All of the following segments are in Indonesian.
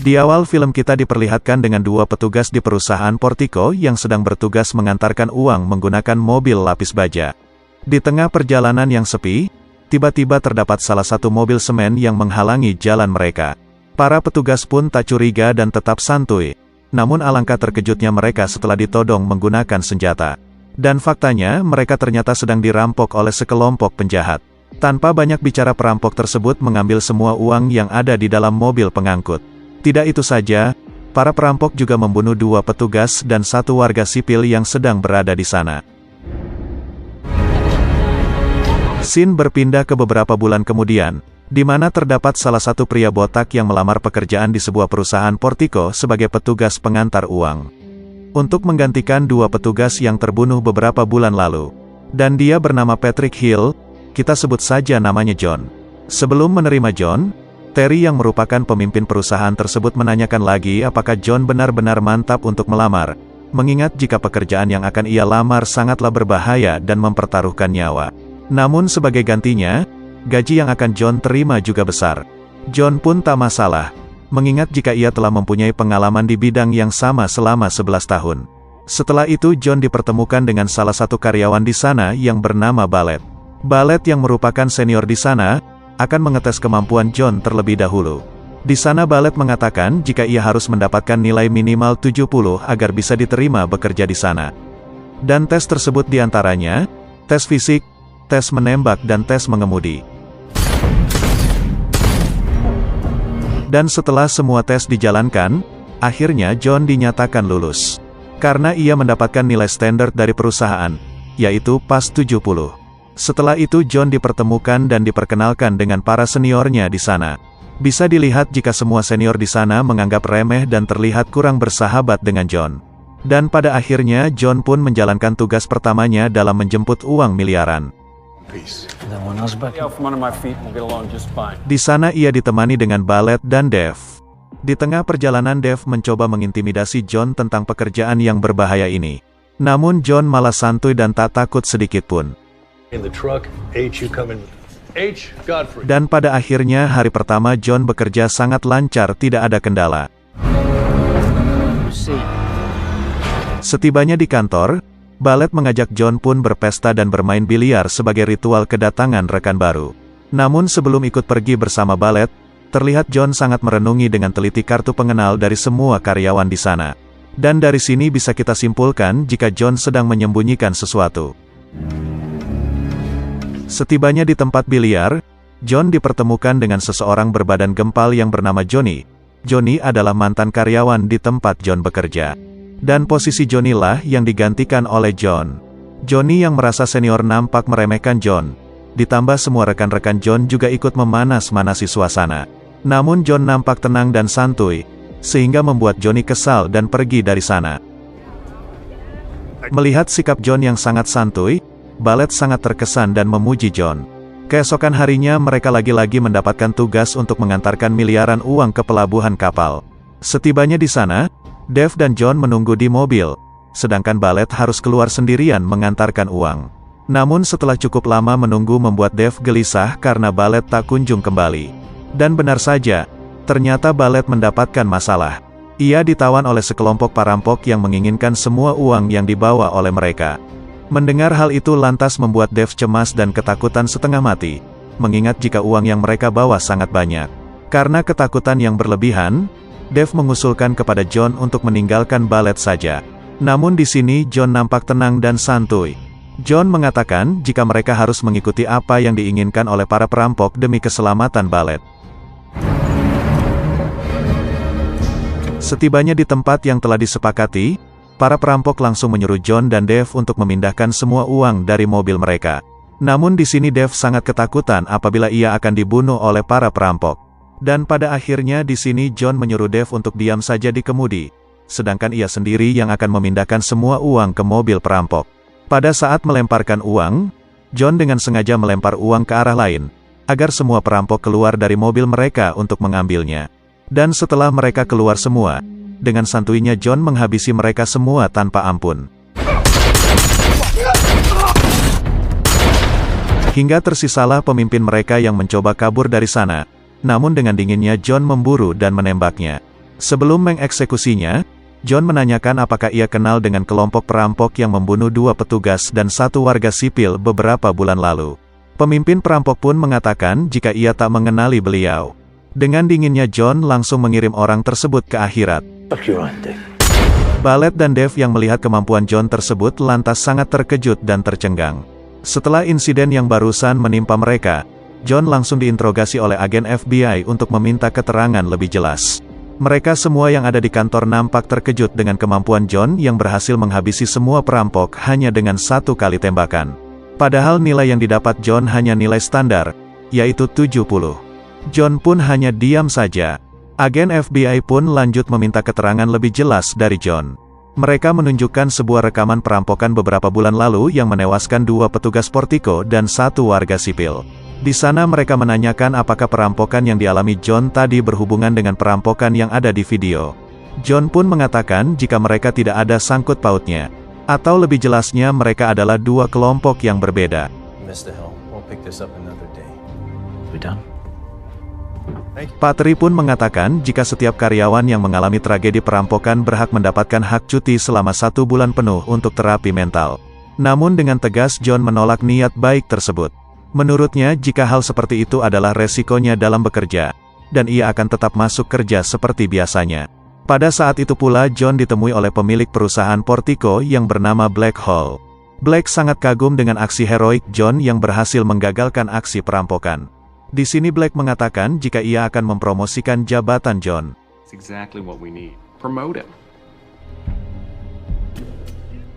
Di awal film kita diperlihatkan dengan dua petugas di perusahaan Portico yang sedang bertugas mengantarkan uang menggunakan mobil lapis baja. Di tengah perjalanan yang sepi, tiba-tiba terdapat salah satu mobil semen yang menghalangi jalan mereka. Para petugas pun tak curiga dan tetap santuy. Namun alangkah terkejutnya mereka setelah ditodong menggunakan senjata. Dan faktanya, mereka ternyata sedang dirampok oleh sekelompok penjahat. Tanpa banyak bicara, perampok tersebut mengambil semua uang yang ada di dalam mobil pengangkut. Tidak itu saja, para perampok juga membunuh dua petugas dan satu warga sipil yang sedang berada di sana. Scene berpindah ke beberapa bulan kemudian, di mana terdapat salah satu pria botak yang melamar pekerjaan di sebuah perusahaan Portico sebagai petugas pengantar uang. Untuk menggantikan dua petugas yang terbunuh beberapa bulan lalu. Dan dia bernama Patrick Hill, kita sebut saja namanya John. Sebelum menerima John, Terry yang merupakan pemimpin perusahaan tersebut menanyakan lagi apakah John benar-benar mantap untuk melamar, mengingat jika pekerjaan yang akan ia lamar sangatlah berbahaya dan mempertaruhkan nyawa. Namun sebagai gantinya, gaji yang akan John terima juga besar. John pun tak masalah, mengingat jika ia telah mempunyai pengalaman di bidang yang sama selama 11 tahun. Setelah itu John dipertemukan dengan salah satu karyawan di sana yang bernama Ballet. Ballet yang merupakan senior di sana, akan mengetes kemampuan John terlebih dahulu. Di sana Ballet mengatakan jika ia harus mendapatkan nilai minimal 70 agar bisa diterima bekerja di sana. Dan tes tersebut diantaranya, tes fisik, tes menembak dan tes mengemudi. Dan setelah semua tes dijalankan, akhirnya John dinyatakan lulus. Karena ia mendapatkan nilai standar dari perusahaan, yaitu pas 70. Setelah itu John dipertemukan dan diperkenalkan dengan para seniornya di sana. Bisa dilihat jika semua senior di sana menganggap remeh dan terlihat kurang bersahabat dengan John. Dan pada akhirnya John pun menjalankan tugas pertamanya dalam menjemput uang miliaran. Di sana ia ditemani dengan Ballet dan Dave. Di tengah perjalanan Dave mencoba mengintimidasi John tentang pekerjaan yang berbahaya ini. Namun John malah santuy dan tak takut sedikit pun. Dan pada akhirnya hari pertama John bekerja sangat lancar, tidak ada kendala. Setibanya di kantor, Ballet mengajak John pun berpesta dan bermain biliar sebagai ritual kedatangan rekan baru. Namun sebelum ikut pergi bersama Ballet, terlihat John sangat merenungi dengan teliti kartu pengenal dari semua karyawan di sana. Dan dari sini bisa kita simpulkan jika John sedang menyembunyikan sesuatu. Setibanya di tempat biliar, John dipertemukan dengan seseorang berbadan gempal yang bernama Johnny. Johnny adalah mantan karyawan di tempat John bekerja. Dan posisi Johnny lah yang digantikan oleh John. Johnny yang merasa senior nampak meremehkan John. Ditambah semua rekan-rekan John juga ikut memanas-manasi suasana. Namun John nampak tenang dan santuy, sehingga membuat Johnny kesal dan pergi dari sana. Melihat sikap John yang sangat santuy, Ballet sangat terkesan dan memuji John. Keesokan harinya mereka lagi-lagi mendapatkan tugas untuk mengantarkan miliaran uang ke pelabuhan kapal. Setibanya di sana, Dave dan John menunggu di mobil, sedangkan Ballet harus keluar sendirian mengantarkan uang. Namun setelah cukup lama menunggu membuat Dave gelisah karena Ballet tak kunjung kembali. Dan benar saja, ternyata Ballet mendapatkan masalah. Ia ditawan oleh sekelompok perampok yang menginginkan semua uang yang dibawa oleh mereka. Mendengar hal itu lantas membuat Dave cemas dan ketakutan setengah mati, mengingat jika uang yang mereka bawa sangat banyak. Karena ketakutan yang berlebihan, Dave mengusulkan kepada John untuk meninggalkan Ballet saja. Namun di sini John nampak tenang dan santuy. John mengatakan jika mereka harus mengikuti apa yang diinginkan oleh para perampok demi keselamatan Ballet. Setibanya di tempat yang telah disepakati, para perampok langsung menyuruh John dan Dave untuk memindahkan semua uang dari mobil mereka. Namun di sini Dave sangat ketakutan apabila ia akan dibunuh oleh para perampok. Dan pada akhirnya di sini John menyuruh Dave untuk diam saja di kemudi, sedangkan ia sendiri yang akan memindahkan semua uang ke mobil perampok. Pada saat melemparkan uang, John dengan sengaja melempar uang ke arah lain, agar semua perampok keluar dari mobil mereka untuk mengambilnya. Dan setelah mereka keluar semua, dengan santuinya John menghabisi mereka semua tanpa ampun. Hingga tersisalah pemimpin mereka yang mencoba kabur dari sana. Namun dengan dinginnya John memburu dan menembaknya. Sebelum mengeksekusinya, John menanyakan apakah ia kenal dengan kelompok perampok yang membunuh 2 petugas dan 1 warga sipil beberapa bulan lalu. Pemimpin perampok pun mengatakan jika ia tak mengenali beliau. Dengan dinginnya John langsung mengirim orang tersebut ke akhirat. Ballet dan Dave yang melihat kemampuan John tersebut lantas sangat terkejut dan tercengang. Setelah insiden yang barusan menimpa mereka, John langsung diinterogasi oleh agen FBI untuk meminta keterangan lebih jelas. Mereka semua yang ada di kantor nampak terkejut dengan kemampuan John yang berhasil menghabisi semua perampok hanya dengan 1 kali tembakan. Padahal nilai yang didapat John hanya nilai standar, yaitu 70. John pun hanya diam saja. Agen FBI pun lanjut meminta keterangan lebih jelas dari John. Mereka menunjukkan sebuah rekaman perampokan beberapa bulan lalu yang menewaskan 2 petugas Portico dan 1 warga sipil. Di sana mereka menanyakan apakah perampokan yang dialami John tadi berhubungan dengan perampokan yang ada di video. John pun mengatakan jika mereka tidak ada sangkut pautnya. Atau lebih jelasnya mereka adalah 2 kelompok yang berbeda. Pak Tri pun mengatakan jika setiap karyawan yang mengalami tragedi perampokan berhak mendapatkan hak cuti selama 1 bulan penuh untuk terapi mental. Namun dengan tegas John menolak niat baik tersebut. Menurutnya jika hal seperti itu adalah resikonya dalam bekerja, dan ia akan tetap masuk kerja seperti biasanya. Pada saat itu pula John ditemui oleh pemilik perusahaan Portico yang bernama Black Hall. Black sangat kagum dengan aksi heroik John yang berhasil menggagalkan aksi perampokan. Di sini Black mengatakan jika ia akan mempromosikan jabatan John.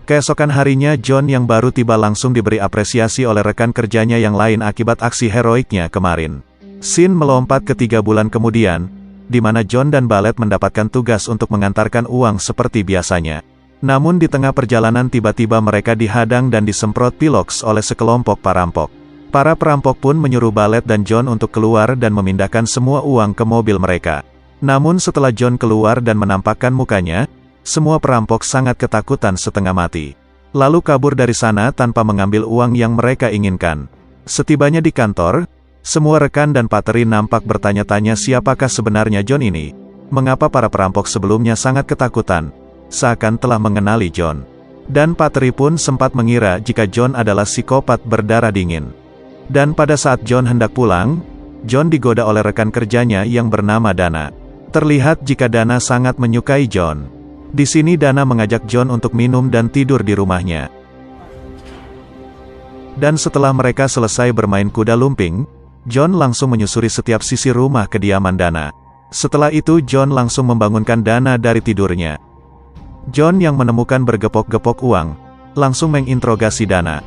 Keesokan harinya John yang baru tiba langsung diberi apresiasi oleh rekan kerjanya yang lain akibat aksi heroiknya kemarin. Scene melompat ke 3 bulan kemudian, di mana John dan Ballet mendapatkan tugas untuk mengantarkan uang seperti biasanya. Namun di tengah perjalanan tiba-tiba mereka dihadang dan disemprot piloks oleh sekelompok perampok. Para perampok pun menyuruh Ballet dan John untuk keluar dan memindahkan semua uang ke mobil mereka. Namun setelah John keluar dan menampakkan mukanya, semua perampok sangat ketakutan setengah mati. Lalu kabur dari sana tanpa mengambil uang yang mereka inginkan. Setibanya di kantor, semua rekan dan Pak Tri nampak bertanya-tanya siapakah sebenarnya John ini. Mengapa para perampok sebelumnya sangat ketakutan, seakan telah mengenali John. Dan Pak Tri pun sempat mengira jika John adalah psikopat berdarah dingin. Dan pada saat John hendak pulang, John digoda oleh rekan kerjanya yang bernama Dana. Terlihat jika Dana sangat menyukai John. Di sini Dana mengajak John untuk minum dan tidur di rumahnya. Dan setelah mereka selesai bermain kuda lumping, John langsung menyusuri setiap sisi rumah kediaman Dana. Setelah itu John langsung membangunkan Dana dari tidurnya. John yang menemukan bergepok-gepok uang, langsung menginterogasi Dana.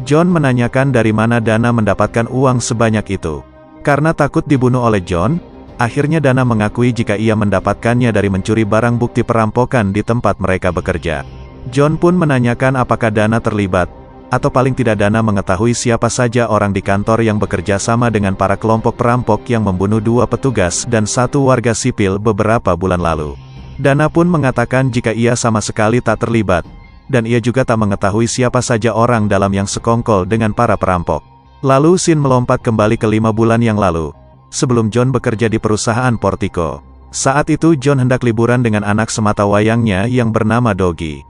John menanyakan dari mana Dana mendapatkan uang sebanyak itu. Karena takut dibunuh oleh John, akhirnya Dana mengakui jika ia mendapatkannya dari mencuri barang bukti perampokan di tempat mereka bekerja. John pun menanyakan apakah Dana terlibat, atau paling tidak Dana mengetahui siapa saja orang di kantor yang bekerja sama dengan para kelompok perampok yang membunuh 2 petugas dan 1 warga sipil beberapa bulan lalu. Dana pun mengatakan jika ia sama sekali tak terlibat, dan ia juga tak mengetahui siapa saja orang dalam yang sekongkol dengan para perampok. Lalu scene melompat kembali ke 5 bulan yang lalu, sebelum John bekerja di perusahaan Portico. Saat itu John hendak liburan dengan anak sematawayangnya yang bernama Doggy.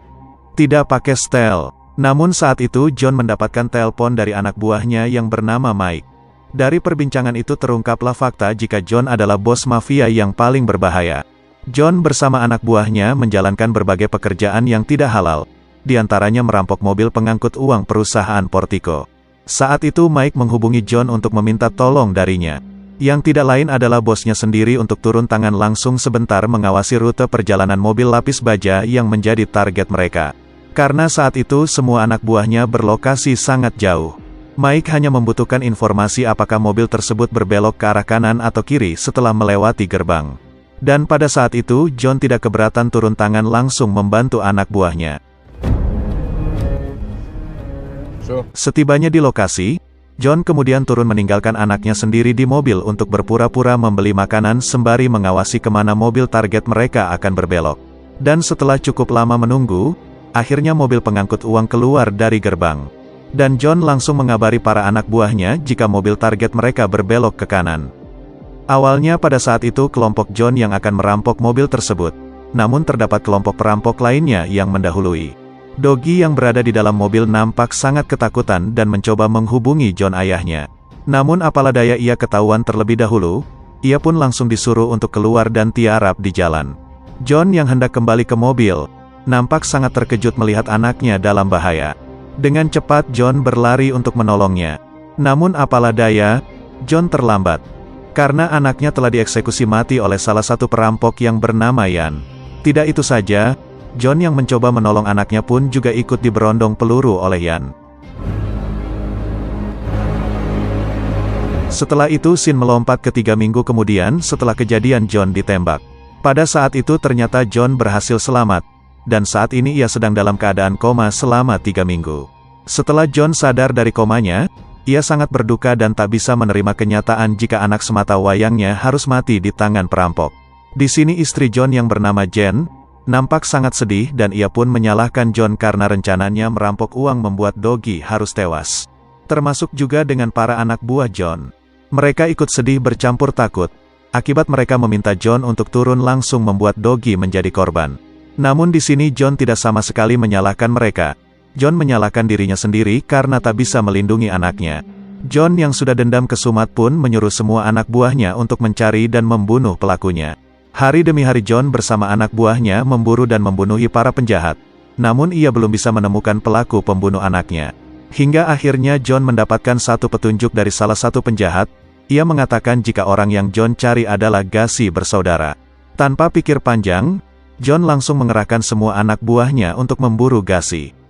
Tidak pakai setel. Namun saat itu John mendapatkan telepon dari anak buahnya yang bernama Mike. Dari perbincangan itu terungkaplah fakta jika John adalah bos mafia yang paling berbahaya. John bersama anak buahnya menjalankan berbagai pekerjaan yang tidak halal, di antaranya merampok mobil pengangkut uang perusahaan Portico. Saat itu Mike menghubungi John untuk meminta tolong darinya. Yang tidak lain adalah bosnya sendiri untuk turun tangan langsung sebentar mengawasi rute perjalanan mobil lapis baja yang menjadi target mereka. Karena saat itu semua anak buahnya berlokasi sangat jauh. Mike hanya membutuhkan informasi apakah mobil tersebut berbelok ke arah kanan atau kiri setelah melewati gerbang. Dan pada saat itu John tidak keberatan turun tangan langsung membantu anak buahnya. Setibanya di lokasi, John kemudian turun meninggalkan anaknya sendiri di mobil untuk berpura-pura membeli makanan sembari mengawasi kemana mobil target mereka akan berbelok. Dan setelah cukup lama menunggu, akhirnya mobil pengangkut uang keluar dari gerbang. Dan John langsung mengabari para anak buahnya jika mobil target mereka berbelok ke kanan. Awalnya pada saat itu kelompok John yang akan merampok mobil tersebut, namun terdapat kelompok perampok lainnya yang mendahului. Doggy yang berada di dalam mobil nampak sangat ketakutan dan mencoba menghubungi John ayahnya. Namun apalah daya ia ketahuan terlebih dahulu, ia pun langsung disuruh untuk keluar dan tiarap di jalan. John yang hendak kembali ke mobil, nampak sangat terkejut melihat anaknya dalam bahaya. Dengan cepat John berlari untuk menolongnya. Namun apalah daya, John terlambat. Karena anaknya telah dieksekusi mati oleh salah satu perampok yang bernama Ian. Tidak itu saja, John yang mencoba menolong anaknya pun juga ikut diberondong peluru oleh Ian. Setelah itu Sin melompat ke 3 minggu kemudian setelah kejadian John ditembak. Pada saat itu ternyata John berhasil selamat, dan saat ini ia sedang dalam keadaan koma selama 3 minggu. Setelah John sadar dari komanya, ia sangat berduka dan tak bisa menerima kenyataan jika anak semata wayangnya harus mati di tangan perampok. Di sini istri John yang bernama Jen, nampak sangat sedih dan ia pun menyalahkan John karena rencananya merampok uang membuat Doggy harus tewas. Termasuk juga dengan para anak buah John. Mereka ikut sedih bercampur takut, akibat mereka meminta John untuk turun langsung membuat Doggy menjadi korban. Namun di sini John tidak sama sekali menyalahkan mereka. John menyalahkan dirinya sendiri karena tak bisa melindungi anaknya. John yang sudah dendam kesumat pun menyuruh semua anak buahnya untuk mencari dan membunuh pelakunya. Hari demi hari John bersama anak buahnya memburu dan membunuhi para penjahat. Namun ia belum bisa menemukan pelaku pembunuh anaknya. Hingga akhirnya John mendapatkan satu petunjuk dari salah satu penjahat. Ia mengatakan jika orang yang John cari adalah Gacy bersaudara. Tanpa pikir panjang, John langsung mengerahkan semua anak buahnya untuk memburu Gacy.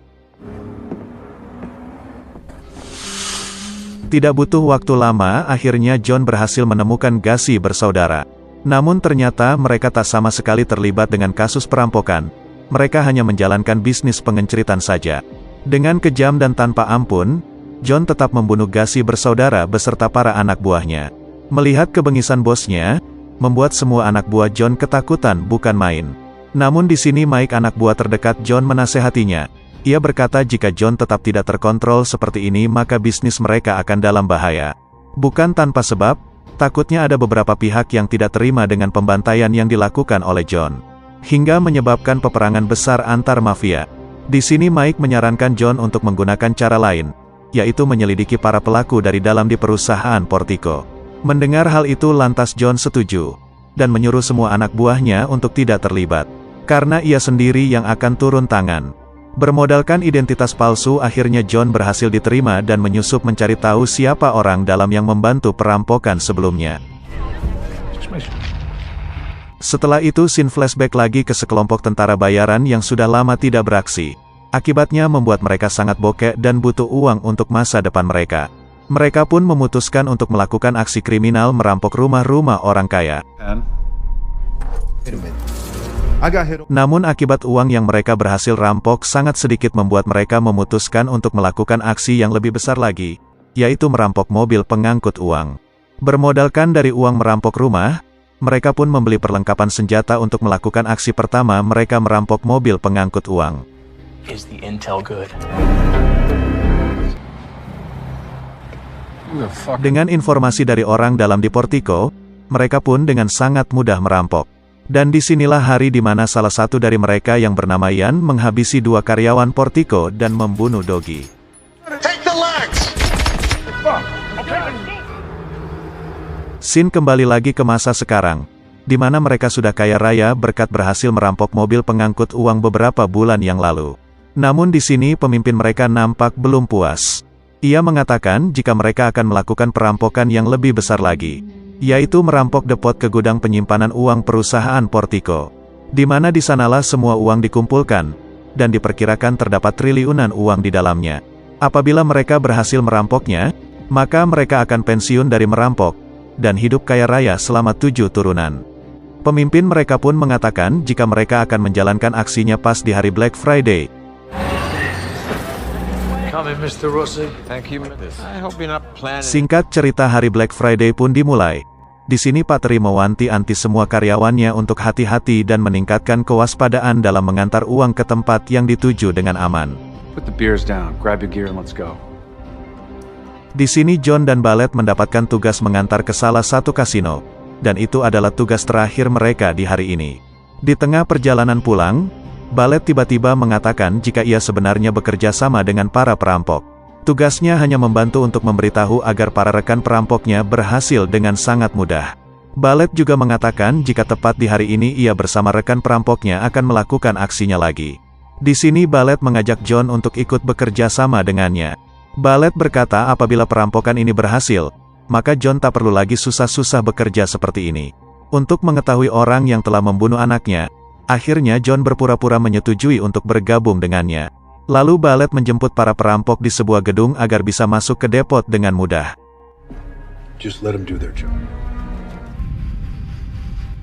Tidak butuh waktu lama, akhirnya John berhasil menemukan Gacy bersaudara. Namun ternyata mereka tak sama sekali terlibat dengan kasus perampokan. Mereka hanya menjalankan bisnis pengenceritan saja. Dengan kejam dan tanpa ampun, John tetap membunuh Gacy bersaudara beserta para anak buahnya. Melihat kebengisan bosnya, membuat semua anak buah John ketakutan bukan main. Namun di sini Mike anak buah terdekat John menasehatinya. Ia berkata jika John tetap tidak terkontrol seperti ini maka bisnis mereka akan dalam bahaya. Bukan tanpa sebab, takutnya ada beberapa pihak yang tidak terima dengan pembantaian yang dilakukan oleh John. Hingga menyebabkan peperangan besar antar mafia. Di sini Mike menyarankan John untuk menggunakan cara lain, yaitu menyelidiki para pelaku dari dalam di perusahaan Portico. Mendengar hal itu lantas John setuju, dan menyuruh semua anak buahnya untuk tidak terlibat. Karena ia sendiri yang akan turun tangan. Bermodalkan identitas palsu akhirnya John berhasil diterima dan menyusup mencari tahu siapa orang dalam yang membantu perampokan sebelumnya. Setelah itu Sin flashback lagi ke sekelompok tentara bayaran yang sudah lama tidak beraksi. Akibatnya membuat mereka sangat bokek dan butuh uang untuk masa depan mereka. Mereka pun memutuskan untuk melakukan aksi kriminal merampok rumah-rumah orang kaya. Namun akibat uang yang mereka berhasil rampok sangat sedikit membuat mereka memutuskan untuk melakukan aksi yang lebih besar lagi, yaitu merampok mobil pengangkut uang. Bermodalkan dari uang merampok rumah, mereka pun membeli perlengkapan senjata untuk melakukan aksi pertama mereka merampok mobil pengangkut uang. Is the intel good? Dengan informasi dari orang dalam di Portico, mereka pun dengan sangat mudah merampok. Dan disinilah hari di mana salah satu dari mereka yang bernama Ian menghabisi 2 karyawan Portico dan membunuh Doggy. Sin kembali lagi ke masa sekarang, di mana mereka sudah kaya raya berkat berhasil merampok mobil pengangkut uang beberapa bulan yang lalu. Namun di sini pemimpin mereka nampak belum puas. Ia mengatakan jika mereka akan melakukan perampokan yang lebih besar lagi, yaitu merampok depot ke gudang penyimpanan uang perusahaan Portico, di mana di sanalah semua uang dikumpulkan, dan diperkirakan terdapat triliunan uang di dalamnya. Apabila mereka berhasil merampoknya, maka mereka akan pensiun dari merampok, dan hidup kaya raya selama 7 turunan. Pemimpin mereka pun mengatakan jika mereka akan menjalankan aksinya pas di hari Black Friday. Singkat cerita hari Black Friday pun dimulai. Di sini Patri mewanti-wanti semua karyawannya untuk hati-hati dan meningkatkan kewaspadaan dalam mengantar uang ke tempat yang dituju dengan aman. Di sini John dan Ballet mendapatkan tugas mengantar ke salah satu kasino. dan itu adalah tugas terakhir mereka di hari ini. Di tengah perjalanan pulang, Ballet tiba-tiba mengatakan jika ia sebenarnya bekerja sama dengan para perampok. Tugasnya hanya membantu untuk memberitahu agar para rekan perampoknya berhasil dengan sangat mudah. Ballet juga mengatakan jika tepat di hari ini ia bersama rekan perampoknya akan melakukan aksinya lagi. Di sini Ballet mengajak John untuk ikut bekerja sama dengannya. Ballet berkata apabila perampokan ini berhasil, maka John tak perlu lagi susah-susah bekerja seperti ini. Untuk mengetahui orang yang telah membunuh anaknya, akhirnya John berpura-pura menyetujui untuk bergabung dengannya. Lalu Ballet menjemput para perampok di sebuah gedung agar bisa masuk ke depot dengan mudah. Just let them do their job.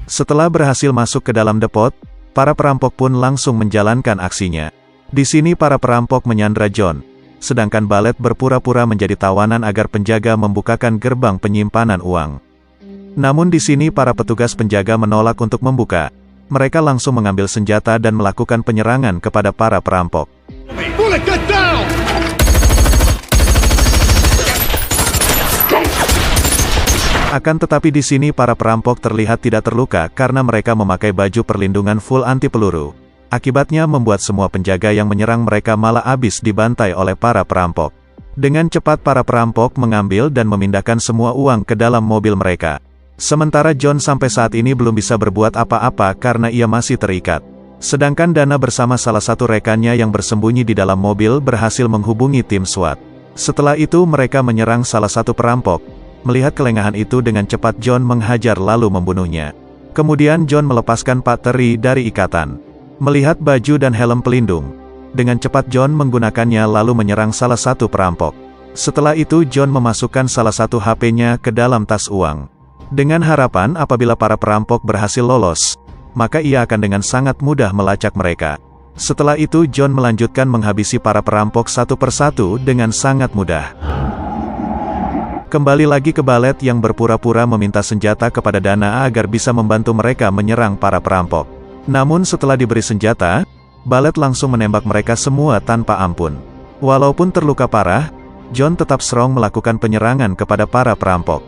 Setelah berhasil masuk ke dalam depot, para perampok pun langsung menjalankan aksinya. Di sini para perampok menyandra John, sedangkan Ballet berpura-pura menjadi tawanan agar penjaga membukakan gerbang penyimpanan uang. Namun di sini para petugas penjaga menolak untuk membuka. Mereka langsung mengambil senjata dan melakukan penyerangan kepada para perampok. Akan tetapi di sini para perampok terlihat tidak terluka karena mereka memakai baju perlindungan full anti peluru. Akibatnya membuat semua penjaga yang menyerang mereka malah habis dibantai oleh para perampok. Dengan cepat para perampok mengambil dan memindahkan semua uang ke dalam mobil mereka. Sementara John sampai saat ini belum bisa berbuat apa-apa karena ia masih terikat. Sedangkan Dana bersama salah satu rekannya yang bersembunyi di dalam mobil berhasil menghubungi tim SWAT. Setelah itu mereka menyerang salah satu perampok. Melihat kelengahan itu dengan cepat John menghajar lalu membunuhnya. Kemudian John melepaskan Pak Terry dari ikatan. Melihat baju dan helm pelindung, dengan cepat John menggunakannya lalu menyerang salah satu perampok. Setelah itu John memasukkan salah satu HP-nya ke dalam tas uang. Dengan harapan apabila para perampok berhasil lolos, maka ia akan dengan sangat mudah melacak mereka. Setelah itu John melanjutkan menghabisi para perampok satu persatu dengan sangat mudah. Kembali lagi ke Ballet yang berpura-pura meminta senjata kepada Dana agar bisa membantu mereka menyerang para perampok. Namun setelah diberi senjata, Ballet langsung menembak mereka semua tanpa ampun. Walaupun terluka parah, John tetap strong melakukan penyerangan kepada para perampok.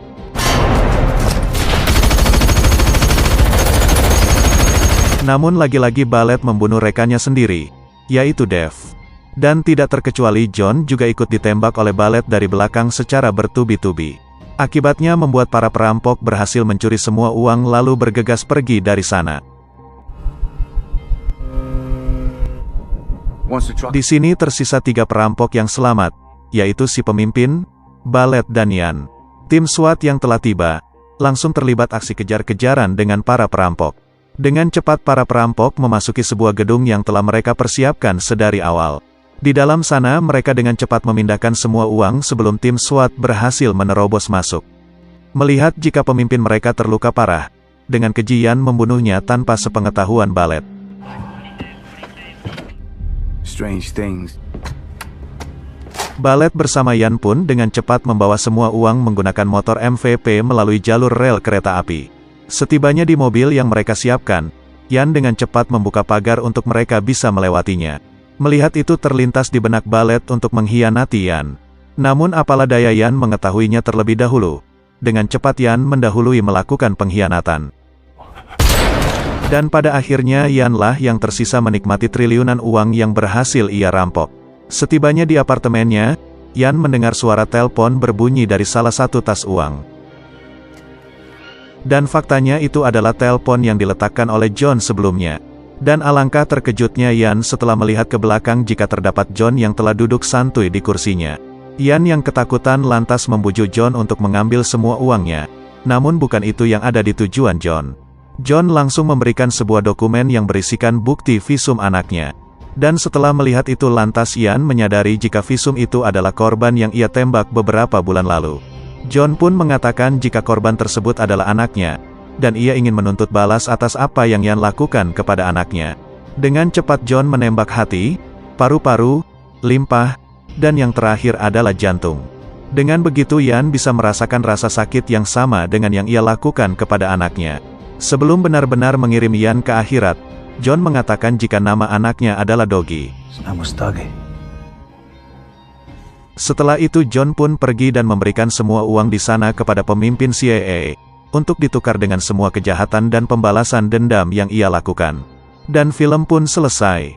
Namun lagi-lagi Ballet membunuh rekannya sendiri, yaitu Dave. Dan tidak terkecuali John juga ikut ditembak oleh Ballet dari belakang secara bertubi-tubi. Akibatnya membuat para perampok berhasil mencuri semua uang lalu bergegas pergi dari sana. Di sini tersisa 3 perampok yang selamat, yaitu si pemimpin, Ballet dan Ian. Tim SWAT yang telah tiba, langsung terlibat aksi kejar-kejaran dengan para perampok. Dengan cepat para perampok memasuki sebuah gedung yang telah mereka persiapkan sedari awal. Di dalam sana mereka dengan cepat memindahkan semua uang sebelum tim SWAT berhasil menerobos masuk. Melihat jika pemimpin mereka terluka parah, dengan kejian membunuhnya tanpa sepengetahuan Ballet. Strange things. Ballet bersama Ian pun dengan cepat membawa semua uang menggunakan motor MVP melalui jalur rel kereta api. Setibanya di mobil yang mereka siapkan, Ian dengan cepat membuka pagar untuk mereka bisa melewatinya. Melihat itu terlintas di benak Ballet untuk mengkhianati Ian. Namun apalah daya Ian mengetahuinya terlebih dahulu. Dengan cepat Ian mendahului melakukan pengkhianatan. Dan pada akhirnya Ianlah yang tersisa menikmati triliunan uang yang berhasil ia rampok. Setibanya di apartemennya, Ian mendengar suara telepon berbunyi dari salah satu tas uang. Dan faktanya itu adalah telepon yang diletakkan oleh John sebelumnya. Dan alangkah terkejutnya Ian setelah melihat ke belakang jika terdapat John yang telah duduk santuy di kursinya. Ian yang ketakutan lantas membujuk John untuk mengambil semua uangnya. Namun bukan itu yang ada di tujuan John. John langsung memberikan sebuah dokumen yang berisikan bukti visum anaknya. Dan setelah melihat itu lantas Ian menyadari jika visum itu adalah korban yang ia tembak beberapa bulan lalu. John pun mengatakan jika korban tersebut adalah anaknya. Dan ia ingin menuntut balas atas apa yang Ian lakukan kepada anaknya. Dengan cepat John menembak hati, paru-paru, limpah, dan yang terakhir adalah jantung. Dengan begitu Ian bisa merasakan rasa sakit yang sama dengan yang ia lakukan kepada anaknya. Sebelum benar-benar mengirim Ian ke akhirat, John mengatakan jika nama anaknya adalah Doggy. Setelah itu John pun pergi dan memberikan semua uang di sana kepada pemimpin CIA. untuk ditukar dengan semua kejahatan dan pembalasan dendam yang ia lakukan. Dan film pun selesai.